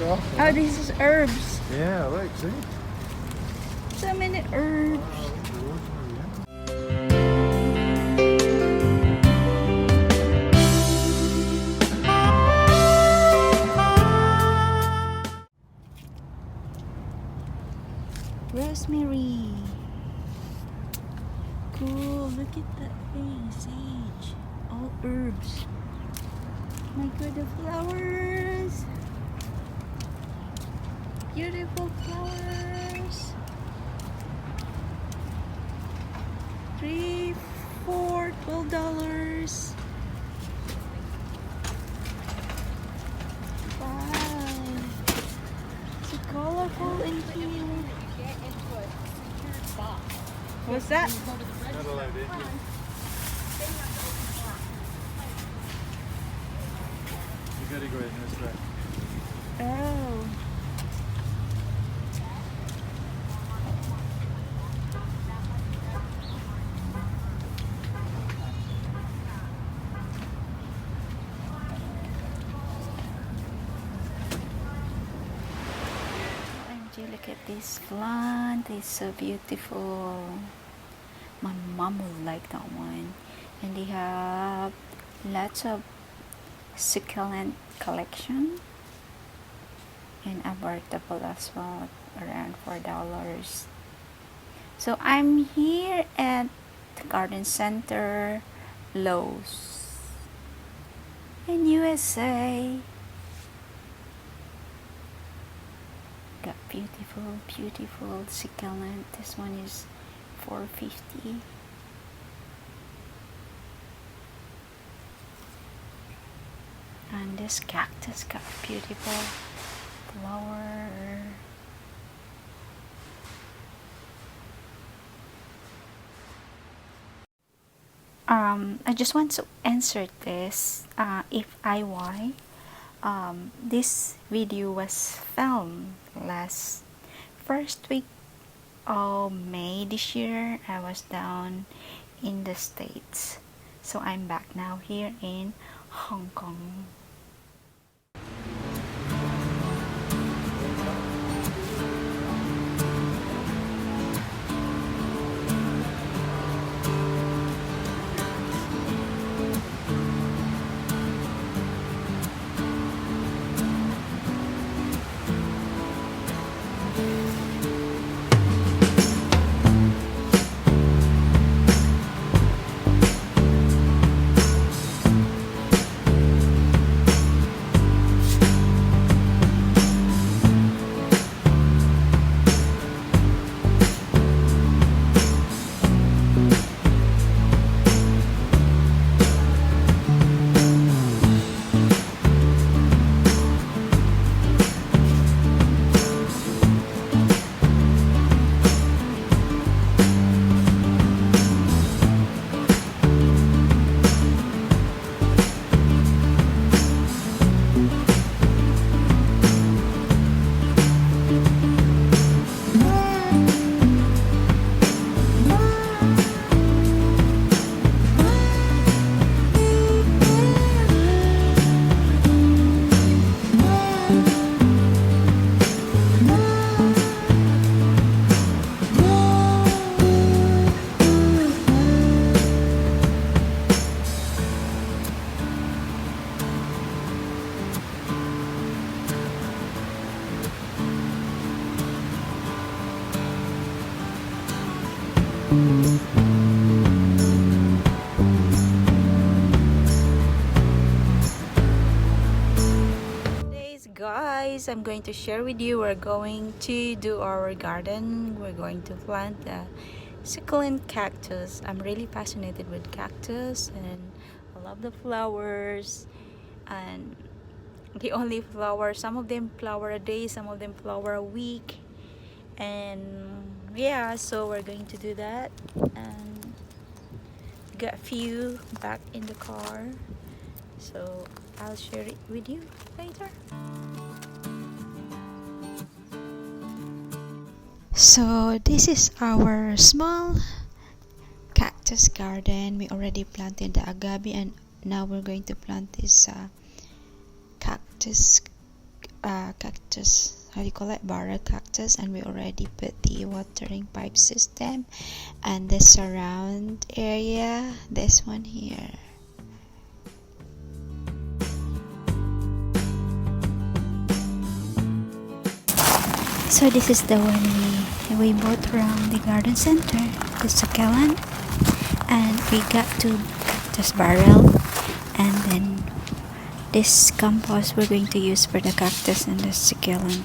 off. Oh, this is herbs. Yeah, look, see? So many herbs. Rosemary. Cool, look at that thing. Sage. All herbs. My god, the flowers. Beautiful flowers. 3, 4, $12. Wow. So colorful in here. What's that? Not allowed in. You gotta go in this way. Oh. OMG, look at this plant. It's so beautiful. My mom will like that one. And they have lots of succulent collection. And affordable as well, around $4. So I'm here at the garden center Lowe's in USA. Got beautiful succulent. This one is $4.50. And this cactus got beautiful flower. I just want to answer this. If IY, this video was filmed last first week of May this year. I was down in the States, so I'm back now here in Hong Kong. Guys, I'm going to share with you, we're going to do our garden. We're going to plant a succulent cactus. I'm really fascinated with cactus and I love the flowers, and they only flower, some of them flower a day, some of them flower a week, and yeah, so we're going to do that. And got a few back in the car, so I'll share it with you later. So this is our small cactus garden. We already planted the agave and now we're going to plant this cactus cactus, how do you call it, bara cactus, and we already put the watering pipe system and the surround area, this one here. So this is the one we bought from the garden center, the succulent, and we got 2 cactus barrel, and then this compost we're going to use for the cactus and the succulent.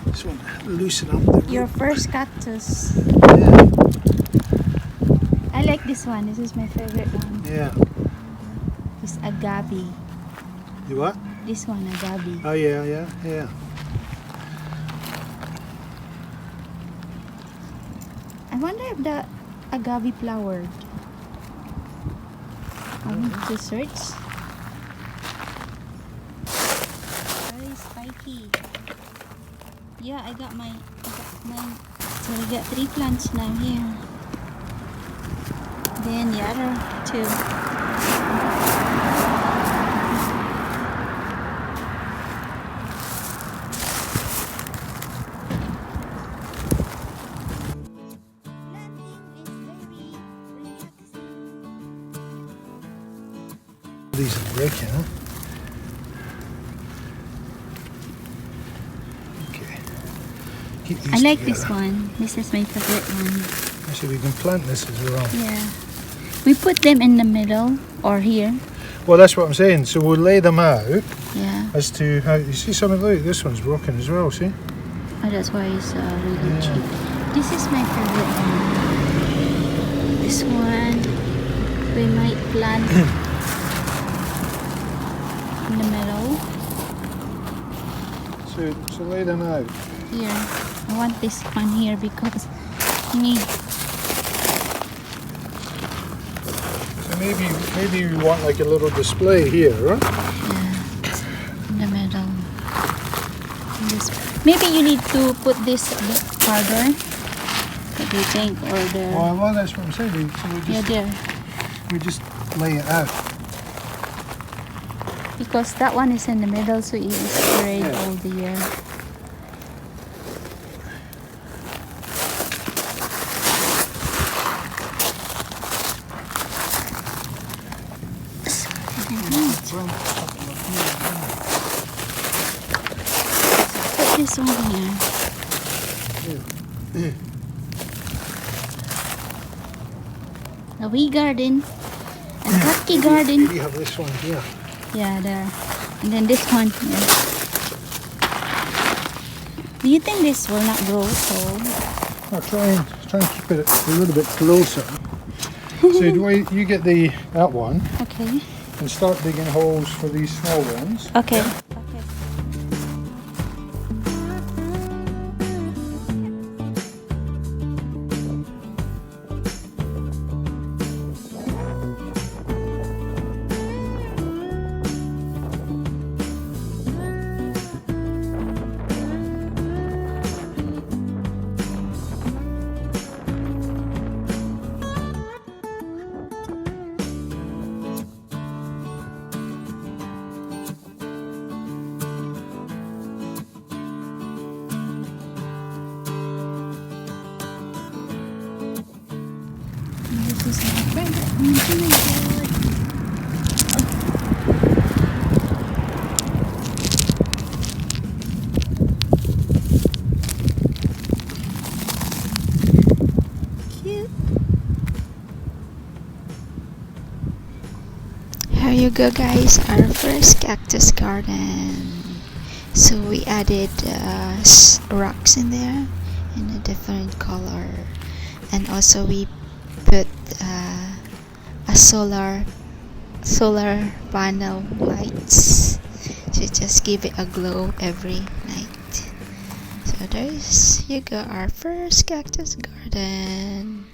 This one, loosen up the Your first cactus. Yeah. I like this one. This is my favorite one. Yeah. It's agave. You what? This one, agave. Oh yeah. I wonder if the agave flowered. I need to search. Very spiky. Yeah, I got mine. So we got 3 plants now here. Then the other 2. These are breaking, huh? Okay. Keep these I like together. this one. This is my favorite one. Actually, we can plant this as well. Yeah. We put them in the middle or here. Well, that's what I'm saying. So we'll lay them out Yeah. as to how. You see something? Look, this one's broken as well. See? Oh, that's why it's really Yeah. cheap. This is my favorite one. This one we might plant in the middle. So lay them out. Here. I want this one here because you need. So maybe you want like a little display here, right? Yeah, in the middle. This. Maybe you need to put this a bit harder. What do you think? Or the. Well, that's what I'm saying. So Yeah, there. we just lay it out. Because that one is in the middle, so it is spread Yeah. all the year. Put this one here. A wee garden. A cupcake garden. We have this one here. Yeah, there. And then this one here. Do you think this will not grow tall? I'll try and keep it a little bit closer. So you get that one Okay. and start digging holes for these small ones. Okay. This is my favorite. Oh my god. Cute. Here you go, guys. Our first cactus garden. So we added rocks in there in a different color, and also we put a solar panel lights to just give it a glow every night. So there's you go, our first cactus garden.